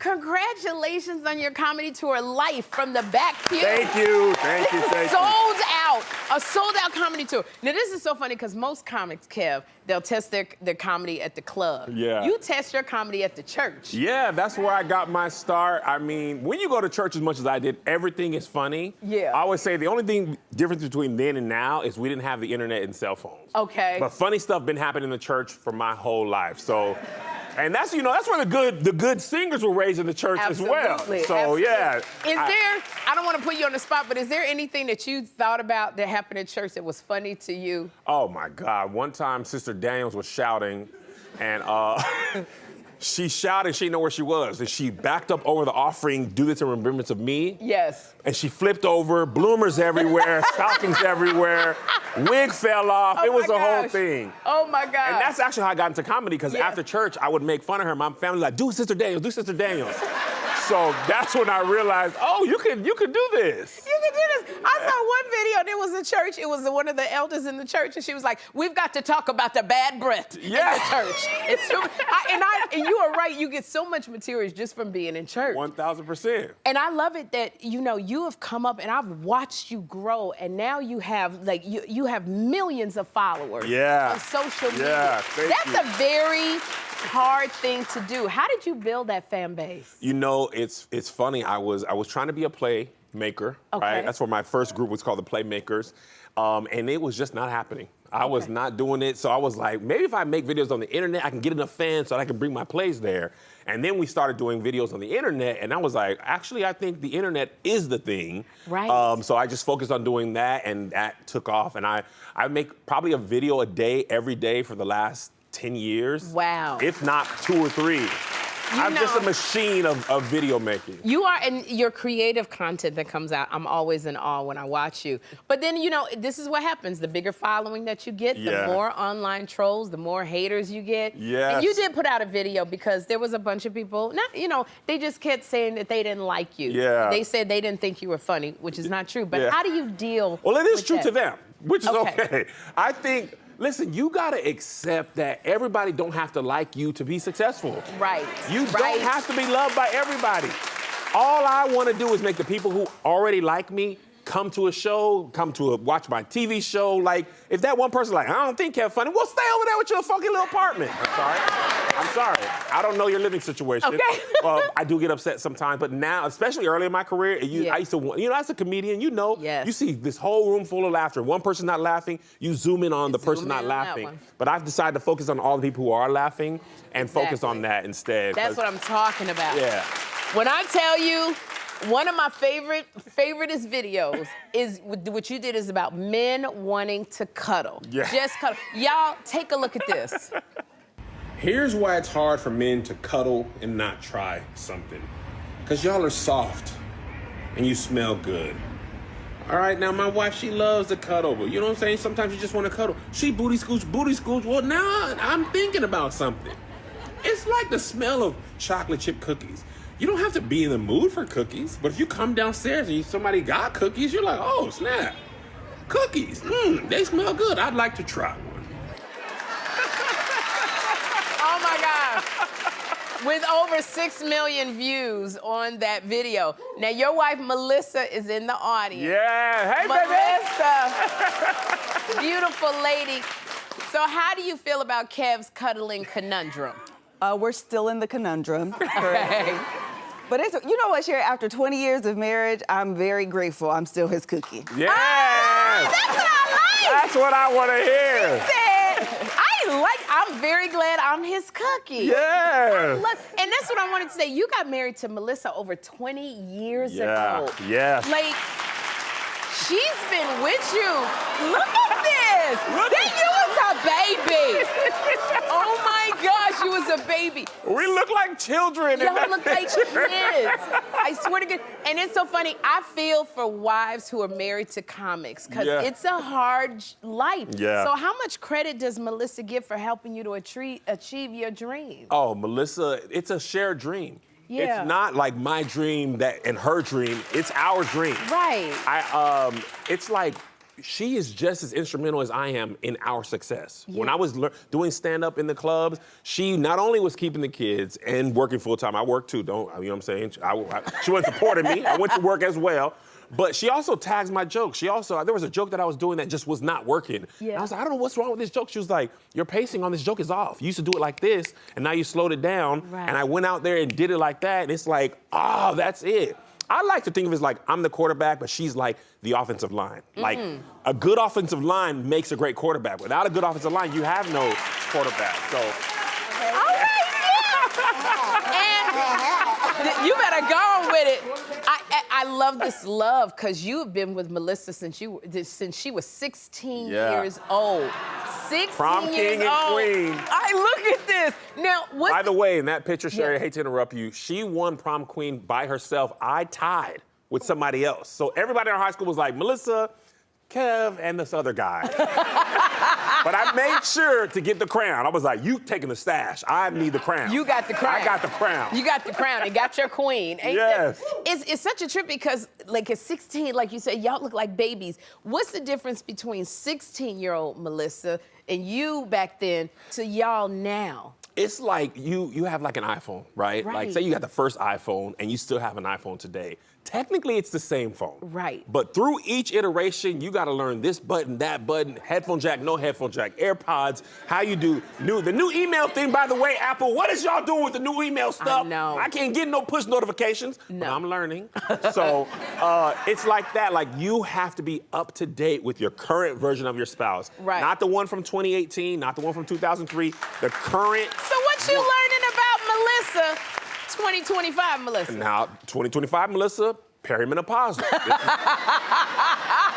Congratulations on your comedy tour, Life from the Back Pew. Thank you, thank you, thank you. Sold out, a sold out comedy tour. Now this is so funny because most comics, Kev, they'll test their comedy at the club. Yeah. You test your comedy at the church. Yeah, that's where I got my start. I mean, when you go to church as much as I did, everything is funny. Yeah. I always say the only difference between then and now is we didn't have the internet and cell phones. Okay. But funny stuff been happening in the church for my whole life. So, and that's, you know, that's where the good singers were raised in the church as well. So, absolutely. yeah. I don't want to put you on the spot, but is there anything that you thought about that happened in church that was funny to you? Oh my God. One time Sister Daniels was shouting and she shouted, she didn't know where she was. And she backed up over the offering, do this in remembrance of me. Yes. And she flipped over, bloomers everywhere, stockings everywhere, wig fell off. Oh it was my a whole gosh. thing. Oh my God. And that's actually how I got into comedy, because after church, I would make fun of her. My family was like, do Sister Daniels, do Sister Daniels. So that's when I realized, oh, you can do this. You can do this. I saw one video, there was a church, it was one of the elders in the church, and she was like, we've got to talk about the bad breath in the church. It's so, and you are right, you get so much material just from being in church. 1,000%. And I love it that, you know, you have come up and I've watched you grow, and now you have, like, you have millions of followers on social media. Yeah, That's a very hard thing to do. How did you build that fan base? You know, it's funny. I was trying to be a playmaker, right? That's where my first group was called the Playmakers, and it was just not happening. I was not doing it, so I was like, maybe if I make videos on the internet, I can get enough fans so that I can bring my plays there. And then we started doing videos on the internet, and I was like, actually, I think the internet is the thing. Right. So I just focused on doing that, and that took off. And I make probably a video a day, every day for the last 10 years. Wow. If not 2 or 3. I'm just a machine of video making. You are, and your creative content that comes out, I'm always in awe when I watch you. But then, you know, this is what happens. The bigger following that you get, the more online trolls, the more haters you get. Yes. And you did put out a video because there was a bunch of people, they just kept saying that they didn't like you. Yeah. They said they didn't think you were funny, which is not true. But how do you deal with Well, it is true that? to them, which is okay. I think, listen, you gotta accept that everybody don't have to like you to be successful. Right. You don't have to be loved by everybody. All I wanna do is make the people who already like me come to a show, watch my TV show. Like, if that one person like, I don't think Kev's funny, well, stay over there with your fucking little apartment. I'm sorry. I don't know your living situation. Okay. I do get upset sometimes, but now, especially early in my career, I used to, as a comedian, you see this whole room full of laughter. One person not laughing, you zoom in on the person not laughing. But I've decided to focus on all the people who are laughing and focus on that instead. That's what I'm talking about. Yeah. When I tell you, one of my favoriteest videos is what you did is about men wanting to cuddle. Yeah. Just cuddle. Y'all, take a look at this. Here's why it's hard for men to cuddle and not try something. Because y'all are soft and you smell good. All right, now my wife, she loves to cuddle, but you know what I'm saying? Sometimes you just want to cuddle. She booty scooch. Well, now I'm thinking about something. It's like the smell of chocolate chip cookies. You don't have to be in the mood for cookies, but if you come downstairs and somebody got cookies, you're like, oh, snap. Cookies, they smell good. I'd like to try one. Oh my gosh. With over 6 million views on that video. Now, your wife, Melissa, is in the audience. Yeah, hey, Melissa, beautiful lady. So how do you feel about Kev's cuddling conundrum? We're still in the conundrum. Okay. But you know what, Sherri? After 20 years of marriage, I'm very grateful I'm still his cookie. Yes! That's what I like! That's what I want to hear. He said, I'm very glad I'm his cookie. Yeah. And that's what I wanted to say. You got married to Melissa over 20 years ago. Yeah. Like, she's been with you. Look at this. Then you was a baby. Oh my gosh, you was a baby. We look like children. Y'all look like kids. I swear to God. And it's so funny. I feel for wives who are married to comics because it's a hard life. Yeah. So how much credit does Melissa give for helping you to achieve your dream? Oh, Melissa, it's a shared dream. Yeah. It's not like my dream and her dream. It's our dream. Right. It's like, she is just as instrumental as I am in our success. Yeah. When I was doing stand-up in the clubs, she not only was keeping the kids and working full-time, I work too, you know what I'm saying? She wasn't supporting me, I went to work as well. But she also tags my jokes. There was a joke that I was doing that just was not working. Yeah. And I was like, I don't know what's wrong with this joke. She was like, your pacing on this joke is off. You used to do it like this, and now you slowed it down. Right. And I went out there and did it like that, and it's like, oh, that's it. I like to think of it as like, I'm the quarterback, but she's like the offensive line. Like, a good offensive line makes a great quarterback. Without a good offensive line, you have no quarterback, so. All right, yeah. And you better go on with it. I love this love because you've been with Melissa since she was 16 years old. 16 Prom years king and old. queen. Look at this. Now, By the way, in that picture, Sherri, I Yeah. hate to interrupt you, she won prom queen by herself. I tied with somebody else. So everybody in our high school was like, Melissa, Kev, and this other guy. But I made sure to get the crown. I was like, you taking the stash. I need the crown. You got the crown. I got the crown. You got the crown and got your queen. Ain't Yes. It's such a trip because, like, at 16, like you said, y'all look like babies. What's the difference between 16-year-old Melissa and you back then to y'all now? It's like you have like an iPhone, right? Like, Right. say you got the first iPhone and you still have an iPhone today. Technically, it's the same phone. Right. But through each iteration, you got to learn this button, that button, headphone jack, no headphone jack, AirPods, how you do the new email thing, by the way, Apple, what is y'all doing with the new email stuff? I know. I can't get no push notifications, No. but I'm learning. So it's like that. Like, you have to be up to date with your current version of your spouse. Right. Not the one from 2018, not the one from 2003, the current. So what you learning about Melissa, 2025 Melissa? Now, 2025, Melissa, perimenopausal.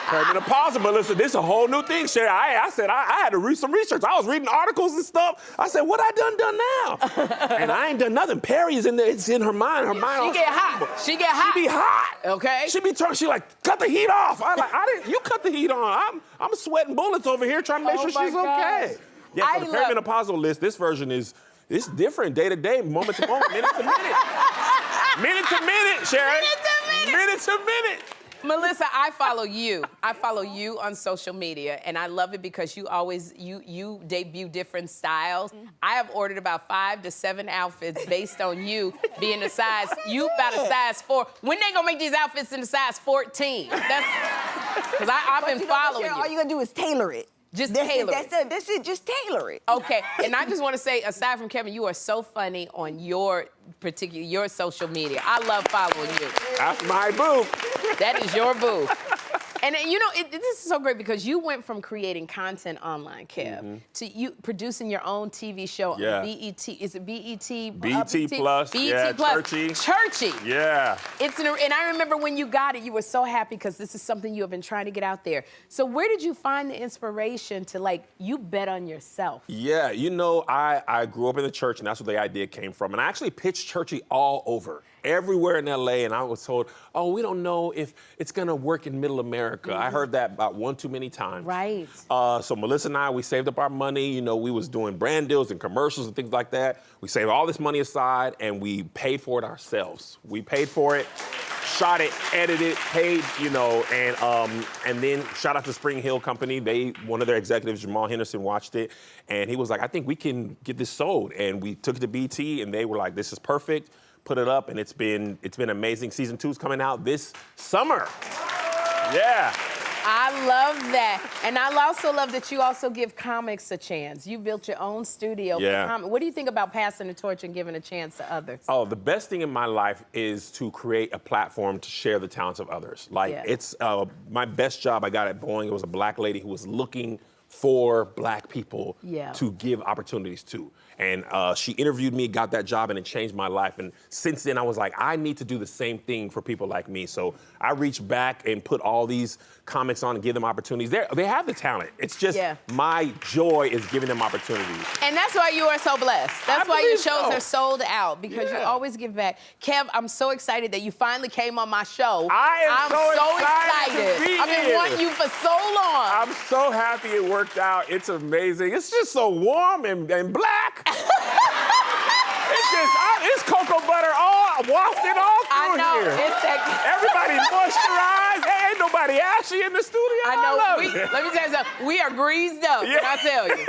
Perimenopausal, Melissa, this is a whole new thing, Sherri. I said I had to read some research. I was reading articles and stuff. I said, what I done now? And I ain't done nothing. Perry is in there. It's in her mind. Her mind. She get hot. She get hot. She be hot. Okay. She be turning. She like, cut the heat off. You cut the heat on. I'm sweating bullets over here trying to make Oh sure my she's gosh. okay. Yeah, for the perimenopausal list, this version it's different day to day, moment to moment, minute to minute. Minute to minute, Sherri. Minute to minute. Minute to minute. Melissa, I follow you. I follow you on social media, and I love it because you always you debut different styles. I have ordered about 5 to 7 outfits based on you being a size. You about a size 4. When they gonna make these outfits in the size 14? That's because I've been following All you. you gotta do is tailor it. Just That's tailor it. it. That's it. Just tailor it. Okay, and I just want to say, aside from Kevin, you are so funny on your social media. I love following you. That's my boo. That is your boo. And you know, this is so great because you went from creating content online, Kev, to you producing your own TV show on BET. Is it BET? BET Plus. BET Yeah, Plus. Churchy. Churchy. Yeah. And I remember when you got it, you were so happy because this is something you have been trying to get out there. So where did you find the inspiration to you bet on yourself? Yeah, you know, I grew up in the church, and that's where the idea came from. And I actually pitched Churchy all over, everywhere in LA, and I was told, oh, we don't know if it's gonna work in middle America. I heard that about one too many times. Right. So Melissa and I, we saved up our money. You know, we was doing brand deals and commercials and things like that. We saved all this money aside, and we paid for it ourselves. We paid for it, shot it, edited it, paid, you know, and then shout out to Spring Hill Company. One of their executives, Jamal Henderson, watched it, and he was like, I think we can get this sold. And we took it to BT, and they were like, this is perfect. Put it up, and it's been amazing. Season 2's coming out this summer. Yeah. I love that. And I also love that you also give comics a chance. You built your own studio for comics. What do you think about passing the torch and giving a chance to others? Oh, the best thing in my life is to create a platform to share the talents of others. It's my best job I got at Boeing. It was a black lady who was looking for black people to give opportunities to. And she interviewed me, got that job, and it changed my life. And since then, I was like, I need to do the same thing for people like me. So I reached back and put all these comics on and give them opportunities. They have the talent. It's just my joy is giving them opportunities. And that's why you are so blessed. That's why your shows so. are sold out, because you always give back. Kev, I'm so excited that you finally came on my show. I'm so excited to be I've been here. wanting you for so long. I'm so happy it worked out. It's amazing. It's just so warm and black. It's cocoa butter all wafted all through on here? It's that. Everybody moisturized. Hey, ain't nobody ashy in the studio. I know. love it. Let me tell you something. We are greased up, Yeah. and I tell you.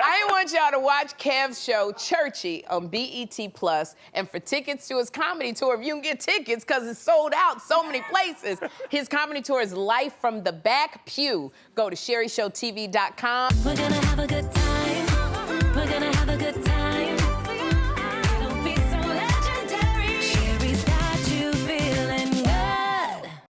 I want y'all to watch Kev's show, Churchy, on BET Plus. And for tickets to his comedy tour, if you can get tickets, because it's sold out so many places, his comedy tour is Life from the Back Pew. Go to sherryshowtv.com. We're gonna have a